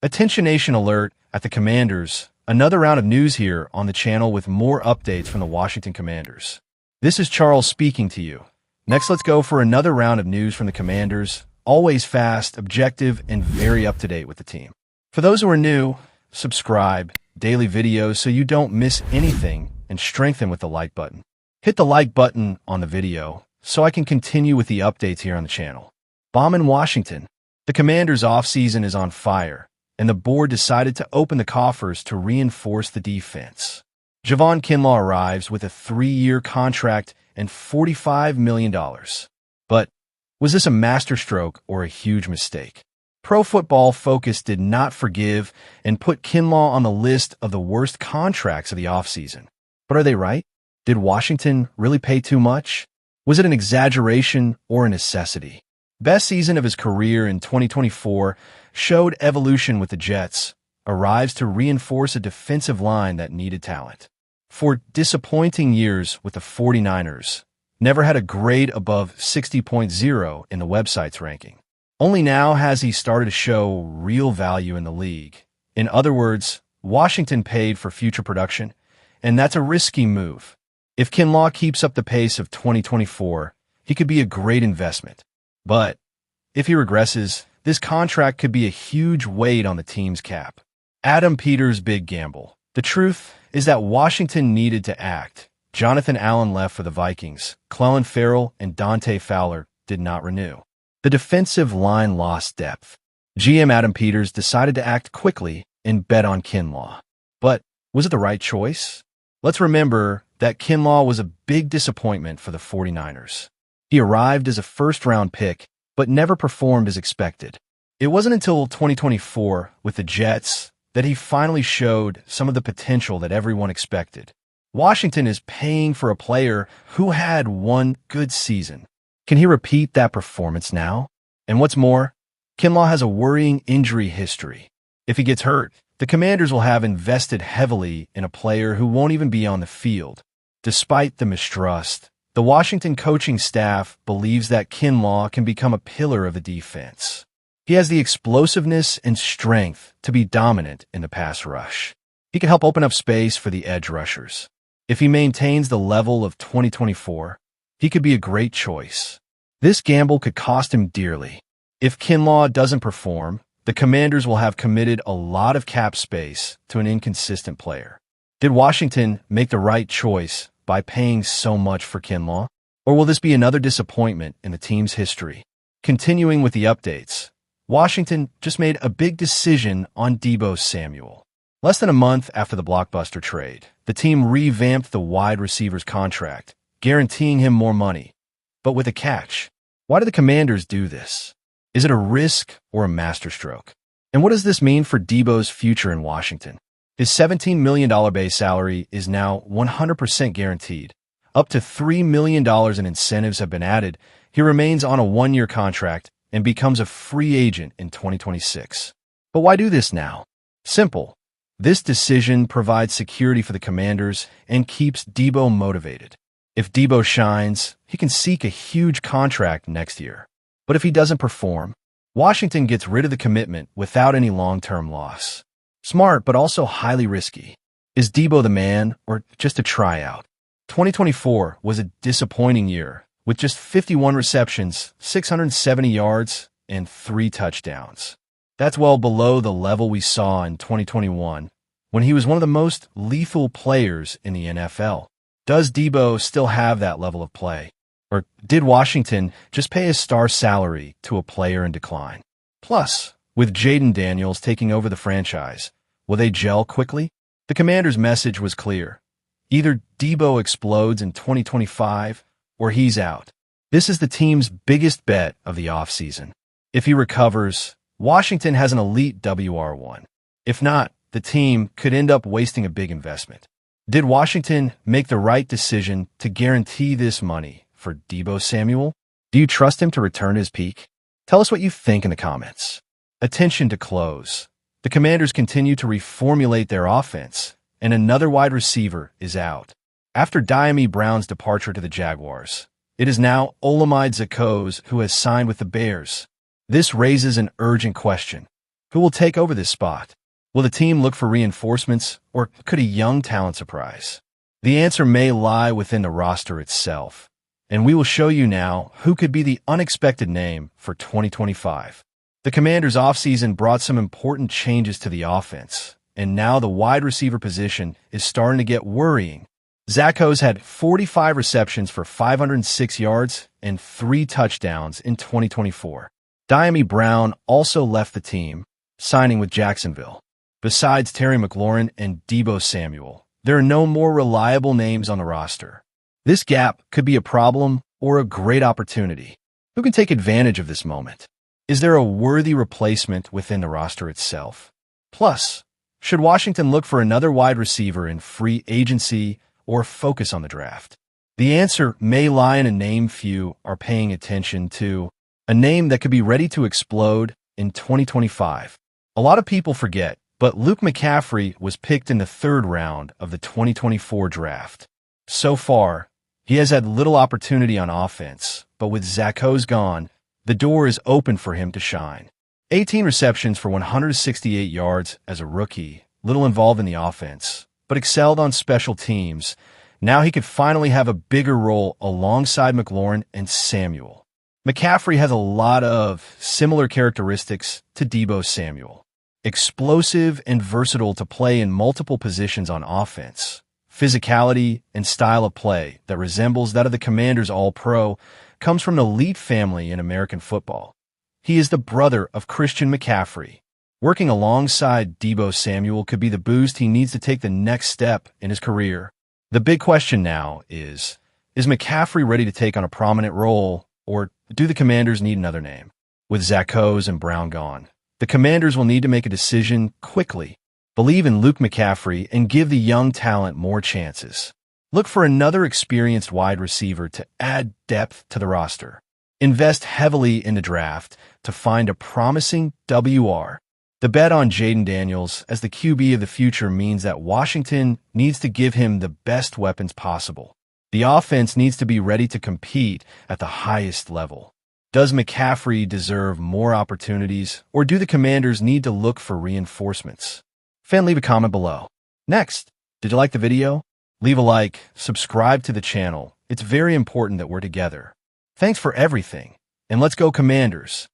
Attention Nation alert at the Commanders. Another round of news here on the channel with more updates from the Washington Commanders. This is Charles speaking to you. Next, let's go for another round of news from the Commanders. Always fast, objective, and very up-to-date with the team. For those who are new, subscribe, daily videos so you don't miss anything, and strengthen with the like button. Hit the like button on the video so I can continue with the updates here on the channel. Bomb in Washington. The Commanders' offseason is on fire, and the board decided to open the coffers to reinforce the defense. Javon Kinlaw arrives with a 3-year contract and $45 million. But was this a masterstroke or a huge mistake? Pro Football Focus did not forgive and put Kinlaw on the list of the worst contracts of the offseason. But are they right? Did Washington really pay too much? Was it an exaggeration or a necessity? Best season of his career in 2024 showed evolution with the Jets, arrives to reinforce a defensive line that needed talent. For disappointing years with the 49ers, never had a grade above 60.0 in the website's ranking. Only now has he started to show real value in the league. In other words, Washington paid for future production, and that's a risky move. If Kinlaw keeps up the pace of 2024, he could be a great investment. But if he regresses, this contract could be a huge weight on the team's cap. Adam Peters' big gamble. The truth is that Washington needed to act. Jonathan Allen left for the Vikings. Clelin Ferrell and Dante Fowler did not renew. The defensive line lost depth. GM Adam Peters decided to act quickly and bet on Kinlaw. But was it the right choice? Let's remember that Kinlaw was a big disappointment for the 49ers. He arrived as a first-round pick, but never performed as expected. It wasn't until 2024 with the Jets that he finally showed some of the potential that everyone expected. Washington is paying for a player who had one good season. Can he repeat that performance now? And what's more, Kinlaw has a worrying injury history. If he gets hurt, the Commanders will have invested heavily in a player who won't even be on the field. Despite the mistrust, the Washington coaching staff believes that Kinlaw can become a pillar of the defense. He has the explosiveness and strength to be dominant in the pass rush. He can help open up space for the edge rushers. If he maintains the level of 2024, he could be a great choice. This gamble could cost him dearly. If Kinlaw doesn't perform, the Commanders will have committed a lot of cap space to an inconsistent player. Did Washington make the right choice by paying so much for Kinlaw? Or will this be another disappointment in the team's history? Continuing with the updates, Washington just made a big decision on Deebo Samuel. Less than a month after the blockbuster trade, the team revamped the wide receiver's contract, guaranteeing him more money. But with a catch. Why do the Commanders do this? Is it a risk or a masterstroke? And what does this mean for Deebo's future in Washington? His $17 million base salary is now 100% guaranteed. Up to $3 million in incentives have been added. He remains on a 1-year contract and becomes a free agent in 2026. But why do this now? Simple. This decision provides security for the Commanders and keeps Deebo motivated. If Deebo shines, he can seek a huge contract next year. But if he doesn't perform, Washington gets rid of the commitment without any long-term loss. Smart, but also highly risky. Is Deebo the man or just a tryout? 2024 was a disappointing year with just 51 receptions, 670 yards, and 3 touchdowns. That's well below the level we saw in 2021 when he was one of the most lethal players in the NFL. Does Deebo still have that level of play? Or did Washington just pay his star salary to a player in decline? Plus, with Jaden Daniels taking over the franchise, will they gel quickly? The Commanders' message was clear. Either Deebo explodes in 2025 or he's out. This is the team's biggest bet of the offseason. If he recovers, Washington has an elite WR1. If not, the team could end up wasting a big investment. Did Washington make the right decision to guarantee this money for Deebo Samuel? Do you trust him to return his peak? Tell us what you think in the comments. Attention to close. The Commanders continue to reformulate their offense, and another wide receiver is out. After Dyami Brown's departure to the Jaguars, it is now Olamide Zaccoz who has signed with the Bears. This raises an urgent question. Who will take over this spot? Will the team look for reinforcements, or could a young talent surprise? The answer may lie within the roster itself, and we will show you now who could be the unexpected name for 2025. The Commanders' offseason brought some important changes to the offense, and now the wide receiver position is starting to get worrying. Zach O's had 45 receptions for 506 yards and 3 touchdowns in 2024. Dyami Brown also left the team, signing with Jacksonville. Besides Terry McLaurin and Deebo Samuel, there are no more reliable names on the roster. This gap could be a problem or a great opportunity. Who can take advantage of this moment? Is there a worthy replacement within the roster itself? Plus, should Washington look for another wide receiver in free agency or focus on the draft? The answer may lie in a name few are paying attention to, a name that could be ready to explode in 2025. A lot of people forget, but Luke McCaffrey was picked in the 3rd round of the 2024 draft. So far, he has had little opportunity on offense, but with Zach O's gone, the door is open for him to shine. 18 receptions for 168 yards as a rookie, little involved in the offense, but excelled on special teams. Now he could finally have a bigger role alongside McLaurin and Samuel. McCaffrey has a lot of similar characteristics to Deebo Samuel. Explosive and versatile to play in multiple positions on offense. Physicality and style of play that resembles that of the Commanders' All-Pro comes from an elite family in American football. He is the brother of Christian McCaffrey. Working alongside Deebo Samuel could be the boost he needs to take the next step in his career. The big question now is McCaffrey ready to take on a prominent role, or do the Commanders need another name? With Zach O's and Brown gone, the Commanders will need to make a decision quickly. Believe in Luke McCaffrey and give the young talent more chances. Look for another experienced wide receiver to add depth to the roster. Invest heavily in the draft to find a promising WR. The bet on Jaden Daniels as the QB of the future means that Washington needs to give him the best weapons possible. The offense needs to be ready to compete at the highest level. Does McCaffrey deserve more opportunities, or do the Commanders need to look for reinforcements? Fan, leave a comment below. Next, did you like the video? Leave a like, subscribe to the channel. It's very important that we're together. Thanks for everything, and let's go Commanders!